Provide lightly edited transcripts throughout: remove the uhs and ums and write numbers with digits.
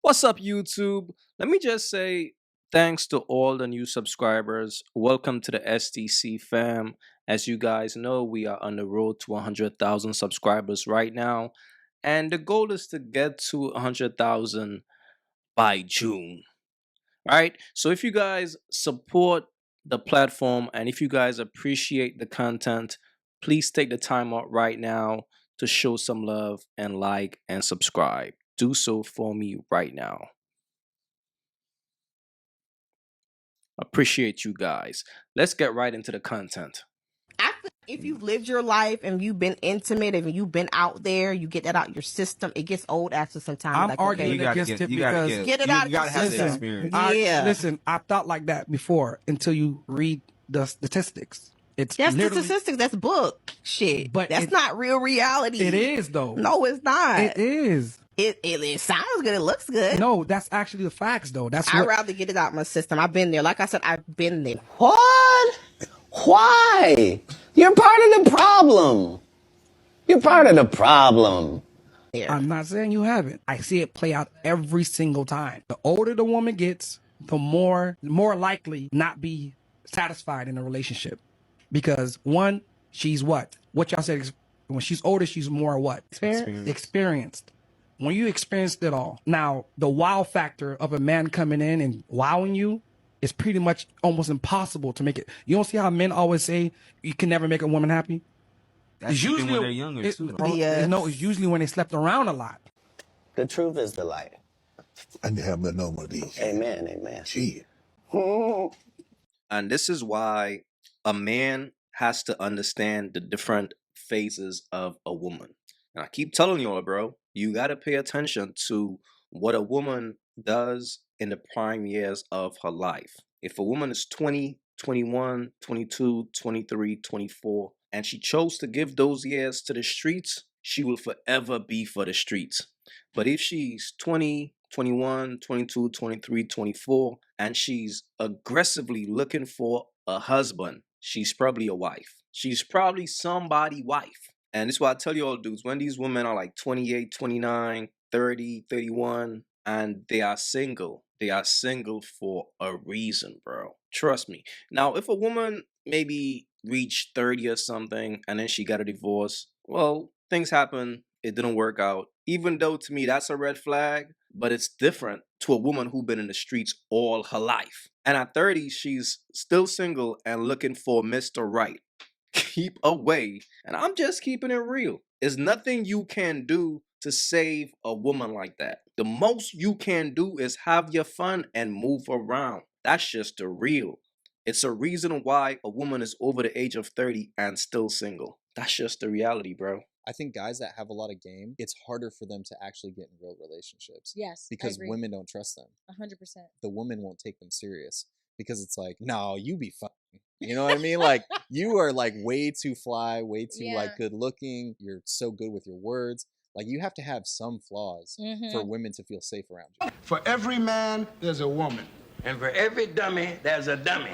What's up, YouTube? Let me just say thanks to all the new subscribers. Welcome to the STC fam. As you guys know, we are on the road to 100,000 subscribers right now, and the goal is to get to 100,000 by June. Right? So if you guys support the platform and if you guys appreciate the content, please take the time out right now to show some love and like and subscribe. Do so for me right now. Appreciate you guys. Let's get right into the content. After, if you've lived your life and you've been intimate and you've been out there, you get that out your system. It gets old after some time. I'm like, arguing okay, against it because get it out You gotta your have the system. experience. Yeah. listen, I thought like that before until you read the statistics. It's That's literally, statistics. That's book shit. But that's not real reality. it is though. No, it's not. It is. It sounds good. It looks good. No, that's actually the facts though. That's I'd what. rather get it out my system. I've been there. Like I said, I've been there. What? Why? You're part of the problem. You're part of the problem. I'm not saying you haven't. I see it play out every single time. The older the woman gets, the more likely not be satisfied in a relationship. Because one, she's what y'all said. When she's older, she's more what? Experienced. When you experienced it all. Now, the wow factor of a man coming in and wowing you is pretty much almost impossible to make it. You don't see how men always say you can never make a woman happy? That's usually when they're younger too. No, it's usually when they slept around a lot. The truth is the light. I need to have no more of these. Amen, amen. Gee. And this is why a man has to understand the different phases of a woman. And I keep telling y'all, bro, you got to pay attention to what a woman does in the prime years of her life. If a woman is 20, 21, 22, 23, 24, and she chose to give those years to the streets, she will forever be for the streets. But if she's 20, 21, 22, 23, 24, and she's aggressively looking for a husband, she's probably a wife. She's probably somebody's wife. And this is why I tell you all dudes, when these women are like 28, 29, 30, 31, and they are single for a reason, bro. Trust me. Now, if a woman maybe reached 30 or something and then she got a divorce, well, things happen. It didn't work out. Even though to me that's a red flag, but it's different to a woman who's been in the streets all her life. And at 30, she's still single and looking for Mr. Right. Keep away. And I'm just keeping it real. There's nothing you can do to save a woman like that. The most you can do is have your fun and move around. That's just the real. It's a reason why a woman is over the age of 30 and still single. That's just the reality, bro. I think guys that have a lot of game, it's harder for them to actually get in real relationships. Yes, because women don't trust them. 100%. The women won't take them serious because it's like, no, you be fine. You know what I mean? Like, you are like way too fly, way too like good looking. You're so good with your words. Like, you have to have some flaws for women to feel safe around you. For every man, there's a woman. And for every dummy, there's a dummy.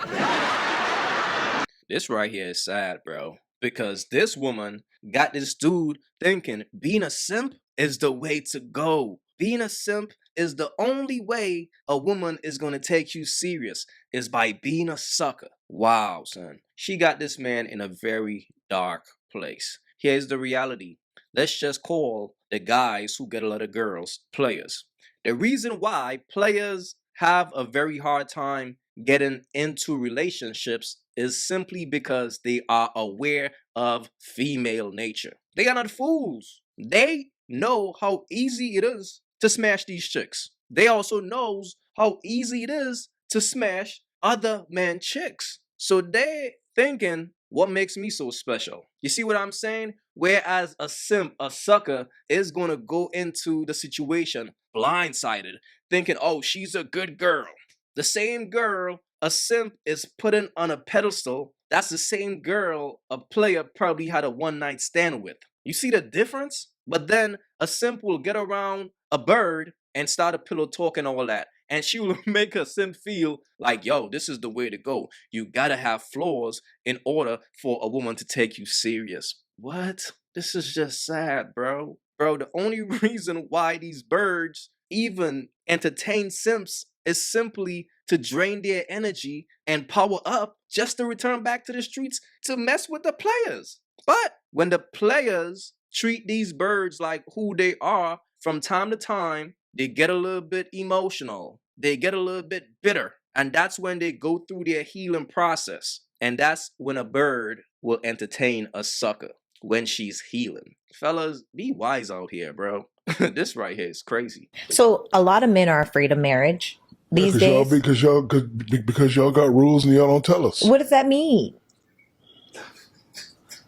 This right here is sad, bro. Because this woman got this dude thinking being a simp is the way to go. Being a simp is the only way a woman is going to take you serious, is by being a sucker. Wow, son. She got this man in a very dark place. Here's the reality. Let's just call the guys who get a lot of girls players. The reason why players have a very hard time getting into relationships is simply because they are aware of female nature. They are not fools. They know how easy it is to smash these chicks. They also knows how easy it is to smash other man chicks. So they thinking, what makes me so special? You see what I'm saying? Whereas a simp, a sucker, is going to go into the situation blindsided, thinking, oh, she's a good girl. The same girl a simp is putting on a pedestal, that's the same girl a player probably had a one-night stand with. You see the difference? But then a simp will get around a bird and start a pillow talk and all that. And she will make a simp feel like, yo, this is the way to go. You gotta have flaws in order for a woman to take you serious. What? This is just sad, bro. Bro, the only reason why these birds even entertain simps is simply to drain their energy and power up just to return back to the streets to mess with the players. But when the players treat these birds like who they are, from time to time, they get a little bit emotional. They get a little bit bitter. And that's when they go through their healing process. And that's when a bird will entertain a sucker, when she's healing. Fellas, be wise out here, bro. This right here is crazy. So a lot of men are afraid of marriage these days. Because y'all got rules and y'all don't tell us. What does that mean?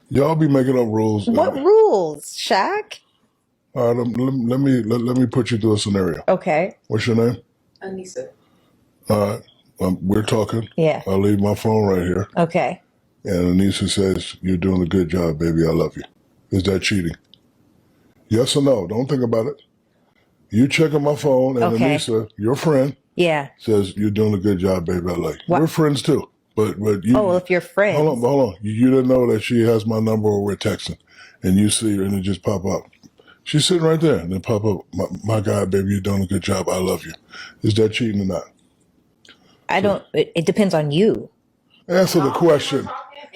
Y'all be making up rules. What rules, Shaq? All right, let me put you through a scenario. Okay. What's your name? Anissa. All right, we're talking. Yeah. I'll leave my phone right here. Okay. And Anissa says, "You're doing a good job, baby. I love you." Is that cheating? Yes or no? Don't think about it. You checking my phone, and Okay. Anissa, your friend, Yeah. says, "You're doing a good job, baby. I like you." What? We're friends too. But you. Oh, well, if you're friends. Hold on. You didn't know that she has my number or we're texting, and you see her and it just pop up. She's sitting right there, and then pop up, my God, baby, you're doing a good job. I love you. Is that cheating or not? I don't. It depends on you. Answer the question.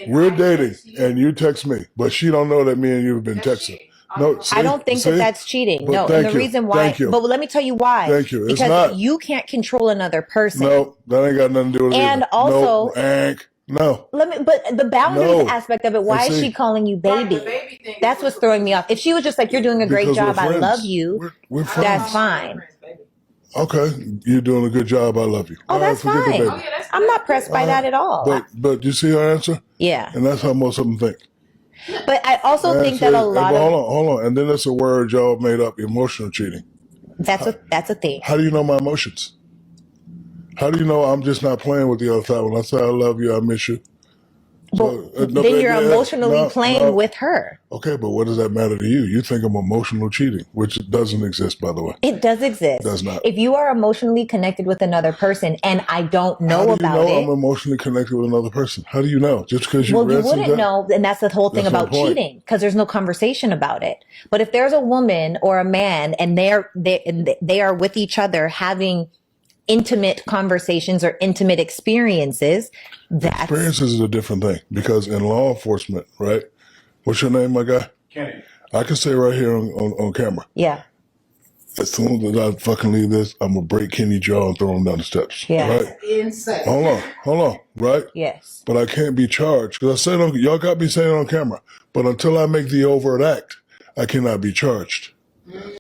We're dating, and you text me, but she don't know that me and you have been texting. No, see, I don't think see? that that's cheating. But No, thank and the you. reason why. Thank you. But let me tell you why. Thank you. It's Because not. you can't control another person. No, that ain't got nothing to do with it. And either. also- no, Hank, no. But the boundaries No. aspect of it. Why And is see- she calling you baby? That's what's throwing me off. If she was just like, "You're doing a great Because we're job. I friends. love you," We're friends. that's fine. Okay, you're doing a good job. I love you. Oh, All right, that's forget the fine. baby. I'm not pressed by that at all. But you see her answer, Yeah, and that's how most of them think. but I also And think that a lot but of hold on, and then there's a word y'all made up: emotional cheating. that's a thing. How do you know my emotions? How do you know I'm just not playing with the other side when I say I love you, I miss you? So, Then you're emotionally playing with her. Okay, but what does that matter to you? You think I'm emotional cheating, which doesn't exist, by the way. It does exist. Does not. If you are emotionally connected with another person and I don't know How do you about know it, I'm emotionally connected with another person? How do you know? Just because you well, you read some wouldn't stuff? know, and that's the whole thing That's my about point. cheating because there's no conversation about it. But if there's a woman or a man and they are with each other having intimate conversations or intimate experiences, that's Experiences is a different thing because in law enforcement, right? What's your name, my guy? Kenny. I can say right here on camera. yeah, As soon as I fucking leave this, I'm gonna break Kenny's jaw and throw him down the steps. Yeah. Right? Insane. Hold on, right? yes. But I can't be charged because I said y'all got me saying it on camera. But until I make the overt act, I cannot be charged.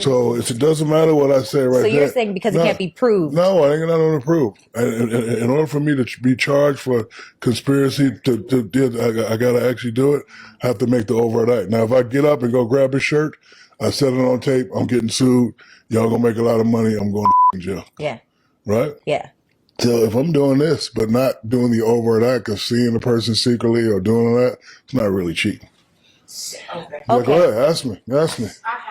So it doesn't matter what I say right So there. you're saying because it can't be proved. No, I ain't got nothing to prove. In order for me to be charged for conspiracy, I got to actually do it. I have to make the overt act. Now, if I get up and go grab his shirt, I set it on tape, I'm getting sued. Y'all gonna make a lot of money. I'm going to jail. Yeah, Right? yeah. So if I'm doing this, but not doing the overt act of seeing the person secretly or doing that, it's not really cheating. Okay. Yeah, Okay. go ahead. Ask me. I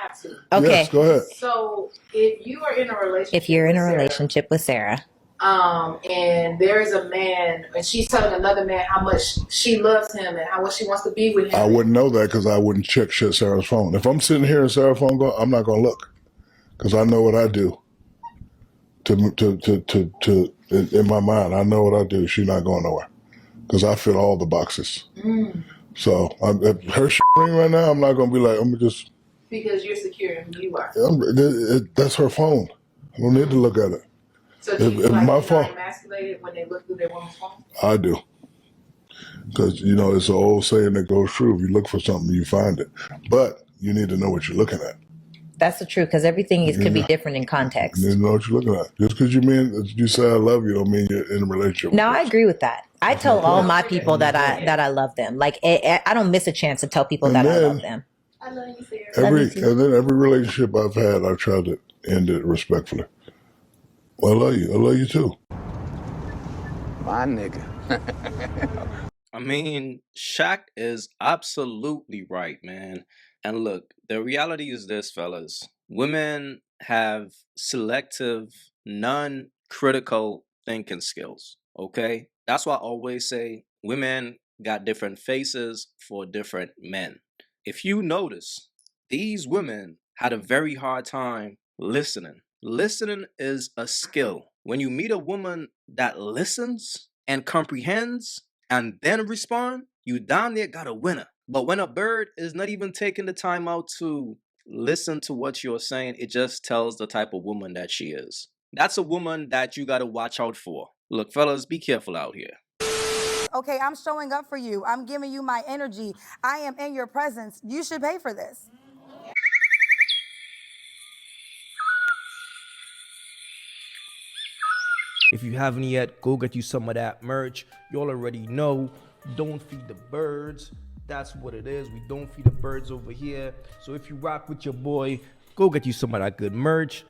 have to. Okay. Yes, go ahead. So if you are in a relationship, If you're in a with Sarah, relationship with Sarah, and there is a man, and she's telling another man how much she loves him and how much she wants to be with him. I wouldn't know that because I wouldn't check Sarah's phone. If I'm sitting here and Sarah's phone go, I'm not gonna look because I know what I do. In my mind, I know what I do. She's not going nowhere because I fit all the boxes. So if her ring right now, I'm not gonna be like, I'm just. Because you're secure in who you are. That's her phone. I don't need to look at it. So do you If feel like my you're phone- not emasculated when they look through their woman's phone? I do. Because, it's an old saying that goes true. If you look for something, you find it. But you need to know what you're looking at. that's the truth because everything could be different in context. You need to know what you're looking at. Just because you say I love you don't mean you're in a relationship. No, I with agree with that. I tell all my people that I love them. Like I don't miss a chance to tell people And that I then- love them. I love you, Sarah. Love you too. And then every relationship I've had, I've tried to end it respectfully. Well, I love you. I love you too. My nigga. I mean, Shaq is absolutely right, man. And look, the reality is this, fellas. Women have selective, non-critical thinking skills, okay? That's why I always say women got different faces for different men. If you notice, these women had a very hard time listening. Listening is a skill. When you meet a woman that listens and comprehends and then respond, you down there got a winner. But when a bird is not even taking the time out to listen to what you're saying, it just tells the type of woman that she is. That's a woman that you got to watch out for. Look, fellas, be careful out here. Okay, I'm showing up for you. I'm giving you my energy. I am in your presence. You should pay for this. If you haven't yet, go get you some of that merch. You all already know, don't feed the birds. That's what it is. We don't feed the birds over here. So if you rock with your boy, go get you some of that good merch.